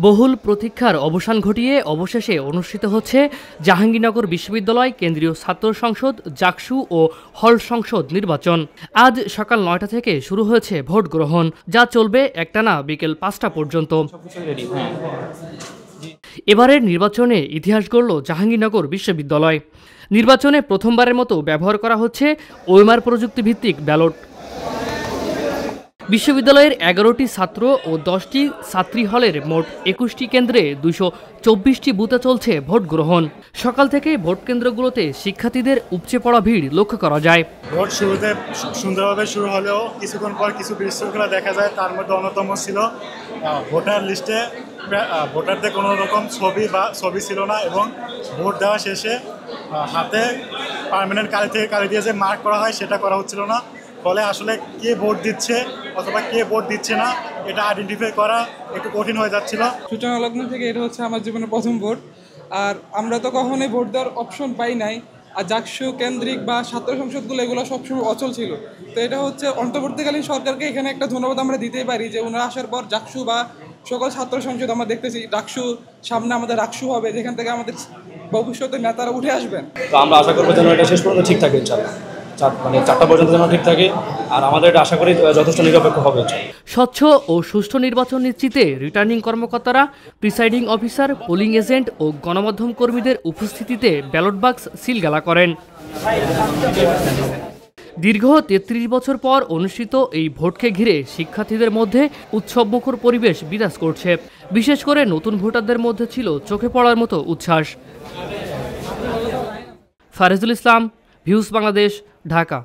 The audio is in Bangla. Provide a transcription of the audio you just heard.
বহুল প্রতীক্ষার অবসান ঘটিয়ে অবশেষে অনুষ্ঠিত হচ্ছে জাহাঙ্গীরনগর বিশ্ববিদ্যালয় কেন্দ্রীয় ছাত্র সংসদ জাকসু ও হল সংসদ নির্বাচন। আজ সকাল ৯টা থেকে শুরু হয়েছে ভোট গ্রহণ, যা চলবে একটানা বিকেল ৫টা পর্যন্ত। এবারের নির্বাচনে ইতিহাস গড়ল জাহাঙ্গীরনগর বিশ্ববিদ্যালয়। নির্বাচনে প্রথমবারের মতো ব্যবহার করা হচ্ছে ওএমআর প্রযুক্তিভিত্তিক ব্যালট। বিশ্ববিদ্যালয়ের ১১টি ছাত্র ও ১০টি ছাত্রী হলের মোট ২১টি কেন্দ্রে ২২৪টি বুথে চলছে ভোট গ্রহণ। সকাল থেকে ভোট কেন্দ্রগুলোতে শিক্ষার্থীদের উপচে পড়া ভিড় লক্ষ্য করা যায়। ভোট শুরুতে সুন্দরভাবে শুরু হলেও কিছুক্ষণ পর কিছু বিশৃঙ্খলা দেখা যায়। তার মধ্যে অন্যতম ছিল ভোটার লিস্টে ভোটারদের কোনো রকম ছবি ছিল না, এবং ভোট দেওয়া শেষে হাতে পার্মানেন্ট কালি দিয়ে যে মার্ক করা হয় সেটা করা হচ্ছিল না। ফলে আসলে কে ভোট দিচ্ছে অথবা কে ভোট দিচ্ছে না এটা আইডেন্টিফাই করা একটু কঠিন হয়ে যাচ্ছিল। সূচনা লগ্ন থেকে এটা হচ্ছে আমার জীবনের প্রথম ভোট, আর আমরা তো কখনোই ভোট দেওয়ার অপশন পাই নাই। আর জাকসু কেন্দ্রিক বা ছাত্র সংসদগুলো এগুলো সবসময় অচল ছিল। তো এটা হচ্ছে অন্তর্বর্তীকালীন সরকারকে এখানে একটা ধন্যবাদ আমরা দিতেই পারি যে ওনারা আসার পর জাকসু বা সকল ছাত্র সংসদ আমরা দেখতেছি ডাকসু সামনে আমাদের রাকসু হবে, যেখান থেকে আমাদের ভবিষ্যতে নেতারা উঠে আসবেন। তো আমরা আশা করবো যেন এটা শেষ পর্যন্ত ঠিক থাকে, ইনশাআল্লাহ মানে ৪টা পর্যন্ত যেন ঠিক থাকে, আর আমাদের এটা আশা করি যথেষ্ট নিরপেক্ষ হবে। স্বচ্ছ ও সুষ্ঠু নির্বাচন নিশ্চিতে রিটার্নিং কর্মকর্তারা, প্রিসাইডিং অফিসার, পোলিং এজেন্ট ও গণমাধ্যম কর্মীদের উপস্থিতিতে ব্যালট বাক্স সিলগালা করেন। দীর্ঘ ৩৩ বছর পর অনুষ্ঠিত এই ভোটকে ঘিরে শিক্ষার্থীদের মধ্যে উৎসবমুখর পরিবেশ বিরাজ করছে। বিশেষ করে নতুন ভোটারদের মধ্যে ছিল চোখে পড়ার মতো উচ্ছ্বাস। ফারিজুল ইসলাম, ভিউজ বাংলাদেশ, ঢাকা।